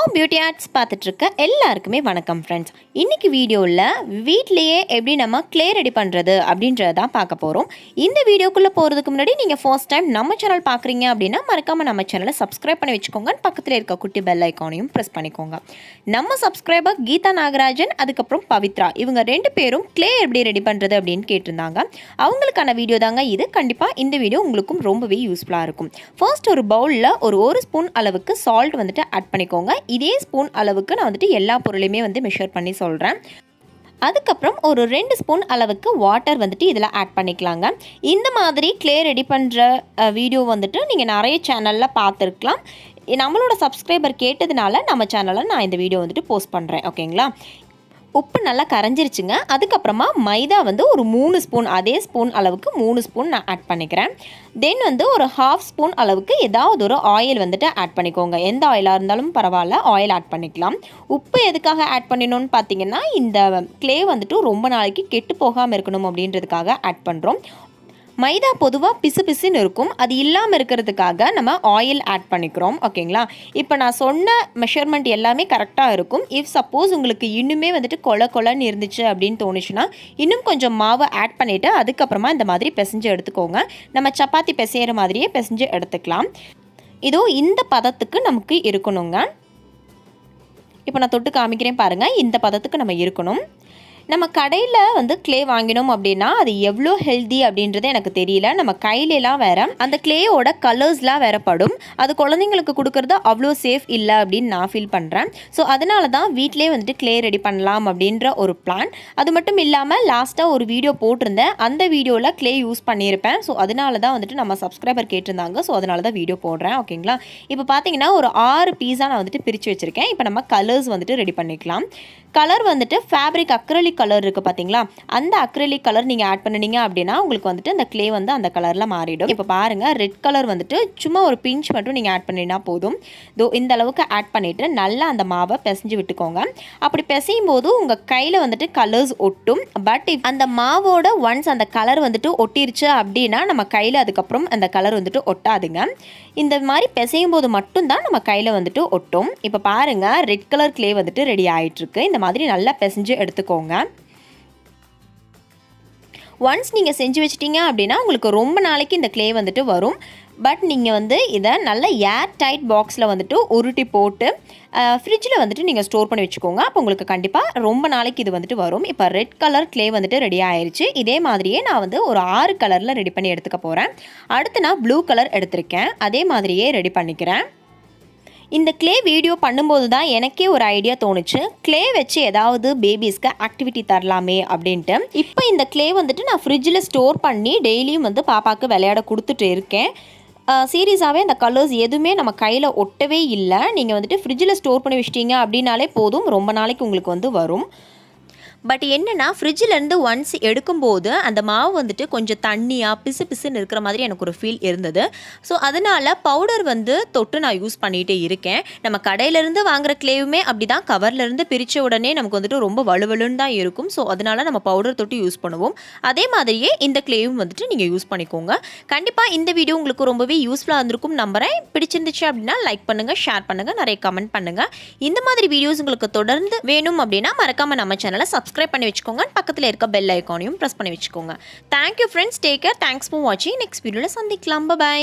Home beauty arts பார்த்துட்டு இருக்க எல்லாருக்குமே வணக்கம் ஃப்ரெண்ட்ஸ். இன்னைக்கு வீடியோவில் வீட்லேயே எப்படி நம்ம க்ளே ரெடி பண்ணுறது அப்படின்றத தான் பார்க்க போகிறோம். இந்த வீடியோக்குள்ளே போகிறதுக்கு முன்னாடி நீங்கள் ஃபர்ஸ்ட் டைம் நம்ம சேனல் பார்க்குறீங்க அப்படின்னா மறக்காமல் நம்ம சேனலை சப்ஸ்கிரைப் பண்ணி வச்சுக்கோங்க. பக்கத்தில் இருக்க குட்டி பெல் ஐக்கானையும் ப்ரெஸ் பண்ணிக்கோங்க. நம்ம சப்ஸ்கிரைபர் கீதா நாகராஜன் அதுக்கப்புறம் பவித்ரா இவங்க 2 பேரும் க்ளே எப்படி ரெடி பண்ணுறது அப்படின்னு கேட்டிருந்தாங்க. அவங்களுக்கான வீடியோ தாங்க இது. கண்டிப்பாக இந்த வீடியோ உங்களுக்கும் ரொம்பவே யூஸ்ஃபுல்லாக இருக்கும். ஃபர்ஸ்ட் ஒரு பவுலில் ஒரு ஸ்பூன் அளவுக்கு சால்ட் வந்துட்டு ஆட் பண்ணிக்கோங்க. இதே ஸ்பூன் அளவுக்கு நான் வந்துட்டு எல்லா பொருளையுமே வந்து மெஷர் பண்ணி சொல்கிறேன். அதுக்கப்புறம் ஒரு 2 ஸ்பூன் அளவுக்கு வாட்டர் வந்துட்டு இதில் ஆட் பண்ணிக்கலாங்க. இந்த மாதிரி க்ளே ரெடி பண்ணுற வீடியோ வந்துட்டு நீங்கள் நிறைய சேனலில் பார்த்துருக்கலாம். நம்மளோட சப்ஸ்கிரைபர் கேட்டதுனால நம்ம சேனலில் நான் இந்த வீடியோ வந்துட்டு போஸ்ட் பண்ணுறேன். ஓகேங்களா? உப்பு நல்லா கரைஞ்சிருச்சுங்க. அதுக்கப்புறமா மைதா வந்து ஒரு 3 ஸ்பூன், அதே ஸ்பூன் அளவுக்கு 3 ஸ்பூன் நான் ஆட் பண்ணிக்கிறேன். தென் வந்து ஒரு 1/2 ஸ்பூன் அளவுக்கு ஏதாவது ஒரு ஆயில் வந்துட்டு ஆட் பண்ணிக்கோங்க. எந்த ஆயிலாக இருந்தாலும் பரவாயில்ல, ஆயில் ஆட் பண்ணிக்கலாம். உப்பு எதுக்காக ஆட் பண்ணணும்னு பார்த்தீங்கன்னா, இந்த க்ளே வந்துட்டு ரொம்ப நாளைக்கு கெட்டு போகாமல் இருக்கணும் அப்படின்றதுக்காக ஆட் பண்ணுறோம். மைதா பொதுவாக பிசு பிசுன்னு இருக்கும். அது இல்லாமல் இருக்கிறதுக்காக நம்ம ஆயில் ஆட் பண்ணிக்கிறோம். ஓகேங்களா? இப்போ நான் சொன்ன மெஷர்மெண்ட் எல்லாமே கரெக்டாக இருக்கும். இஃப் சப்போஸ் உங்களுக்கு இன்னுமே வந்துட்டு கொலன்னு இருந்துச்சு அப்படின்னு தோணுச்சுன்னா இன்னும் கொஞ்சம் மாவை ஆட் பண்ணிவிட்டு அதுக்கப்புறமா இந்த மாதிரி பிசைஞ்சு எடுத்துக்கோங்க. நம்ம சப்பாத்தி பிசைகிற மாதிரியே பிசைஞ்சு எடுத்துக்கலாம். இதோ இந்த பதத்துக்கு நமக்கு இருக்கணுங்க. இப்போ நான் தொட்டு காமிக்கிறேன் பாருங்கள். இந்த பதத்துக்கு நம்ம இருக்கணும். நம்ம கடையில் வந்து க்ளே வாங்கினோம் அப்படின்னா அது எவ்வளோ ஹெல்தி அப்படின்றது எனக்கு தெரியல. நம்ம கையிலலாம் வேற அந்த க்ளேயோட கலர்ஸ்லாம் வேற படும். அது குழந்தைங்களுக்கு கொடுக்கறது அவ்வளோ சேஃப் இல்லை அப்படின்னு நான் ஃபீல் பண்ணுறேன். ஸோ அதனால தான் வீட்டிலே வந்துட்டு க்ளே ரெடி பண்ணலாம் அப்படின்ற ஒரு பிளான். அது மட்டும் இல்லாமல் லாஸ்ட்டாக ஒரு வீடியோ போட்டிருந்தேன். அந்த வீடியோவில் க்ளே யூஸ் பண்ணியிருப்பேன். ஸோ அதனால தான் வந்துட்டு நம்ம சப்ஸ்கிரைபர் கேட்டிருந்தாங்க. ஸோ அதனால தான் வீடியோ போடுறேன். ஓகேங்களா? இப்போ பார்த்தீங்கன்னா ஒரு 6 பீஸாக நான் வந்துட்டு பிரித்து வச்சுருக்கேன். இப்போ நம்ம கலர்ஸ் வந்துட்டு ரெடி பண்ணிக்கலாம். கலர் வந்துட்டு ஃபேப்ரிக் அக்ரிலிக் கலர் இருக்குது பார்த்தீங்களா? அந்த அக்ரிலிக் கலர் நீங்கள் ஆட் பண்ணினீங்க அப்படின்னா உங்களுக்கு வந்துட்டு அந்த க்ளே வந்து அந்த கலரில் மாறிடும். இப்போ பாருங்கள், ரெட் கலர் வந்துட்டு சும்மா ஒரு பிஞ்ச் மட்டும் நீங்கள் ஆட் பண்ணினா போதும். இந்த அளவுக்கு ஆட் பண்ணிவிட்டு நல்லா அந்த மாவை பிசைஞ்சு விட்டுக்கோங்க. அப்படி பிசையும் போது உங்கள் கையில் வந்துட்டு கலர்ஸ் ஒட்டும். பட் அந்த மாவோட ஒன்ஸ் அந்த கலர் வந்துட்டு ஒட்டிருச்சு அப்படின்னா நம்ம கையில் அதுக்கப்புறம் அந்த கலர் வந்துட்டு ஒட்டாதுங்க. இந்த மாதிரி பிசையும் போது மட்டும்தான் நம்ம கையில் வந்துட்டு ஒட்டும். இப்போ பாருங்கள், ரெட் கலர் க்ளே வந்துட்டு ரெடி ஆகிட்டுருக்கு. இந்த மாதிரி நல்லா பிசைஞ்சு எடுத்துக்கோங்க. ஒன்ஸ் நீங்கள் செஞ்சு வச்சிட்டிங்க அப்படின்னா உங்களுக்கு ரொம்ப நாளைக்கு இந்த க்ளே வந்துட்டு வரும். பட் நீங்கள் வந்து இதை நல்ல ஏர் டைட் பாக்ஸில் வந்துட்டு உருட்டி போட்டு ஃப்ரிட்ஜில் வந்துட்டு நீங்கள் ஸ்டோர் பண்ணி வச்சுக்கோங்க. அப்போ உங்களுக்கு கண்டிப்பாக ரொம்ப நாளைக்கு இது வந்துட்டு வரும். இப்போ ரெட் கலர் க்ளே வந்துட்டு ரெடி ஆயிடுச்சு. இதே மாதிரியே நான் வந்து ஒரு 6 கலரில் ரெடி பண்ணி எடுத்துக்க போகிறேன். அடுத்து நான் ப்ளூ கலர் எடுத்திருக்கேன். அதே மாதிரியே ரெடி பண்ணிக்கிறேன். இந்த க்ளே வீடியோ பண்ணும்போது தான் எனக்கே ஒரு ஐடியா தோணுச்சு. க்ளே வச்சு ஏதாவது பேபிஸ்க்கு ஆக்டிவிட்டி தரலாமே அப்படின்ட்டு. இப்போ இந்த க்ளே வந்துட்டு நான் ஃப்ரிட்ஜில் ஸ்டோர் பண்ணி டெய்லியும் வந்து பாப்பாவுக்கு விளையாட கொடுத்துட்டு இருக்கேன். சீரியஸாகவே அந்த கலர்ஸ் எதுவுமே நம்ம கையில் ஒட்டவே இல்லை. நீங்கள் வந்துட்டு ஃப்ரிட்ஜில் ஸ்டோர் பண்ணி வச்சிட்டிங்க அப்படின்னாலே போதும், ரொம்ப நாளைக்கு உங்களுக்கு வந்து வரும். பட் என்னென்னா, ஃப்ரிட்ஜிலேருந்து ஒன்ஸ் எடுக்கும்போது அந்த மாவு வந்துட்டு கொஞ்சம் தண்ணியாக பிசுன்னு இருக்கிற மாதிரி எனக்கு ஒரு ஃபீல் இருந்தது. ஸோ அதனால் பவுடர் வந்து தொட்டு நான் யூஸ் பண்ணிகிட்டே இருக்கேன். நம்ம கடையிலேருந்து வாங்குகிற க்ளேவுமே அப்படி தான், கவர்லேருந்து பிரித்த உடனே நமக்கு வந்துட்டு ரொம்ப வலுவலுன்னு தான் இருக்கும். ஸோ அதனால் நம்ம பவுடர் தொட்டு யூஸ் பண்ணுவோம். அதே மாதிரியே இந்த க்ளேவும் வந்துட்டு நீங்கள் யூஸ் பண்ணிக்கோங்க. கண்டிப்பாக இந்த வீடியோ உங்களுக்கு ரொம்பவே யூஸ்ஃபுல்லாக இருந்திருக்கும் நம்புகிறேன். பிடிச்சிருந்துச்சு அப்படின்னா லைக் பண்ணுங்கள், ஷேர் பண்ணுங்கள், நிறைய கமெண்ட் பண்ணுங்கள். இந்த மாதிரி வீடியோஸ் உங்களுக்கு தொடர்ந்து வேணும் அப்படின்னா மறக்காமல் நம்ம சேனலை சப்ஸ்கிரைப் பண்ணி வச்சுக்கோங்க. பக்கத்தில் இருக்க பெல் ஐக்கானையும் ப்ரெஸ் பண்ணி வச்சுக்கோங்க. Thank you friends. Take care. Thanks for வாட்சிங். நெக்ஸ்ட் வீடியோவில் சந்திக்கலாம். பை.